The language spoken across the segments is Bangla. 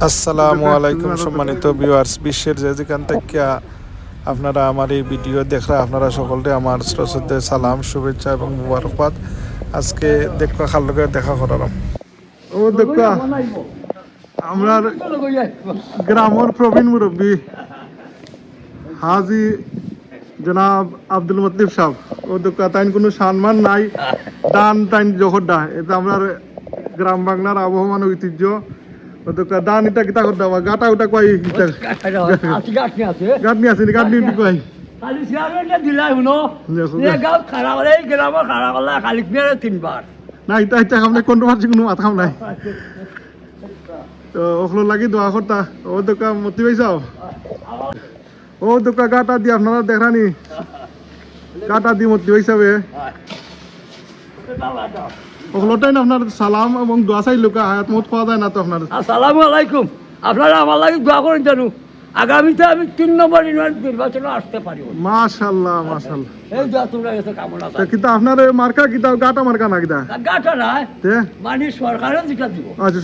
আসসালামু আলাইকুম সম্মানিত ভিউয়ার্স, বিশ্বের যে যেখান থেকে আপনারা আমার এই ভিডিও দেখরা আপনারা সকলকে আমার শ্রদ্ধা সালাম, শুভেচ্ছা এবং মুবারকবাদ। আজকে দেখা খাল লগে দেখা করালাম ও দেখা আমরা গ্রামের প্রবীণ মুরব্বী হাজি জনাব আব্দুল মতিফ সাহেব। ও দেখা তাই কোনো সম্মান নাই, দান তাই জহরডা, এটা আমরা গ্রাম বাংলার আবহমান ঐতিহ্য। দান এটা কিতা করতে হবে, গাটা ওটা কয় গাঁটনি আছে গাঁটনি কয় না, এটা এটা আমরা কন্ট্রোভার্সি কোনো মাথা নাই। তো ওগুলো লাগি দোয়া করতা। ও দোকা মতি পাইছাও, ও দোকা গাটা দিয়ে আপনারা দেখানি গাটা দিয়ে মতি পাইছাবে ওগুলোটাই না আপনার সালাম এবং দোয়া চাই লোক হায়াত মত পাওয়া যায় না তো আপনার। আসসালামু আলাইকুম, আপনারা আমার লাগে দোয়া করেন জানো। আগামীতে আমি 3 নম্বর নির্বাচনে আসতে পারি। মাশাআল্লাহ মাশাআল্লাহ, এই দোয়া তোমরা এসে কামনা তা কিতা আপনার মার্কা কিতা গাটা মার্কা না কিতা গাটা নাই তে মানে সরকারে যেটা দিব। আচ্ছা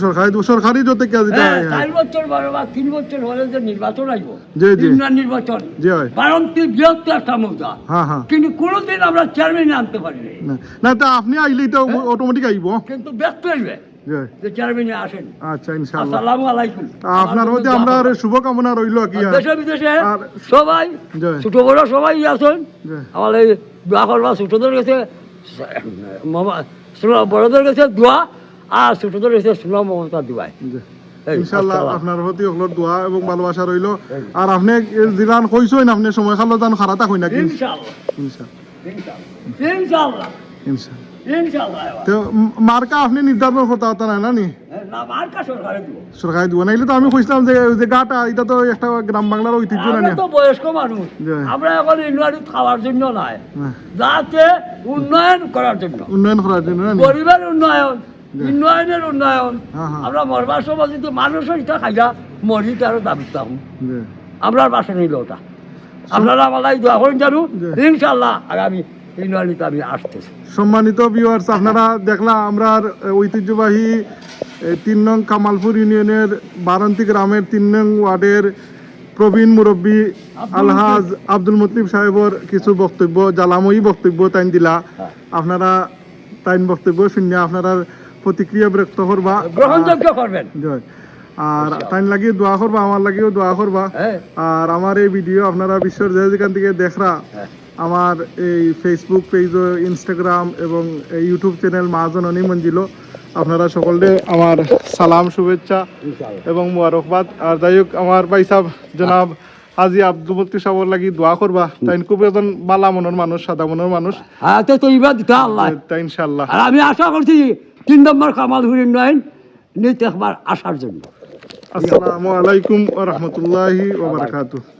সরকারি যত কি আছে 4 বছর বা 3 বছর হলে যে নির্বাচন আসব, জি জি ইউনিয়ন নির্বাচন, জি হয় বারান্তি বৃহত্তর একটা মৌজা। হ্যাঁ হ্যাঁ, কিন্তু কোনোদিন আমরা চেয়ারম্যান আনতে পারি না না, তা আপনি আইলেই তো অটোমেটিক আইব, কিন্তু ব্যস্ত হইবে যে চেয়ারম্যানে আসেন। আচ্ছা ইনশাআল্লাহ, আসসালামু আলাইকুম। আপনার মধ্যে আমরা শুভকামনা রইল কি দেশে বিদেশে সবাই জয় ছোট বড় সবাই আছেন। জয় আমার এই দোয়া করবা, ছোটদের কাছে বড়দের কাছে দোয়া, আর ছোটদের কাছে সুনাম মমতা দিবাই। ইনশাআল্লাহ আপনার প্রতি ওগুলোর দোয়া এবং ভালোবাসা রইল। আর আপনি জিলান কইছেন আপনি সময় খালো দান খারাতা কই নাকি ইনশাআল্লাহ ইনশাআল্লাহ ইনশাআল্লাহ ইনশাআল্লাহ। ইনশাআল্লাহ। তো মার্কা আপনি নির্ধারণ করতে হতো না নানি না, মার্কা সরকারে দিব, সরকারি দিব নাইলে তো আমি কইছিলাম যে যে গাটা এটা তো একটা গ্রাম বাংলার ঐতিহ্য না। আমরা তো বয়স্ক মানুষ, আমরা এখন ইউনিয়ন খাওয়ার জন্য নয়, যাতে উন্নয়ন করার জন্য, উন্নয়ন করার জন্য, গরিবের উন্নয়ন, উন্নয়নের উন্নয়ন। আমরা মরবার সময় যদি মানুষের এটা খাইয়া মরি তারও দাবি থাকুন, আমরা বাসা নিল ওটা। আপনারা আমার দোয়া করেন জানো, ইনশাআল্লাহ আগামী ইউনিয়নিতে আমি আসতেছি। সম্মানিত ভিউয়ার্স, আপনারা দেখলাম আমরা ঐতিহ্যবাহী 3 নং কামালপুর ইউনিয়নের বারান্তি গ্রামের 3 নং ওয়ার্ডের প্রবীণ মুরব্বী আলহাজ আব্দুল মতিফ সাহেবর কিছু বক্তব্য, জ্বালাময়ী বক্তব্য তাইন দিলা। আপনারা তাইন বক্তব্য শুনে আপনারা প্রতিক্রিয়া ব্যক্ত করবা, গ্রহণযোগ্য করবেন। জয়। আর তাইন লাগিয়ে দোয়া করবা, আমার লাগিয়েও দোয়া করবা। আর আমার এই ভিডিও আপনারা বিশ্বের যে যেখান থেকে দেখরা আমার এই ফেসবুক পেজ, ইনস্টাগ্রাম এবং ইউটিউব চ্যানেল মহাজননী মঞ্জিল, আপনারা সকলে আমার সালাম, শুভেচ্ছা এবং মুবারকবাদ। আর যাই হোক, আমার ভাই সাহেব জনাব হাজি আব্দুল মতিফ সাহেবের লাগি দোয়া করবা। তাই খুব একজন বালা মনের মানুষ, সাদা মনের মানুষ। তাই ইনশাআল্লাহ। আর আমি আশা করছি 3 নম্বর কামালপুর ইউনিয়ন নিতে একবার আসার জন্য। আসসালামু আলাইকুম ওয়া রাহমাতুল্লাহি ওয়া বারাকাতুহু।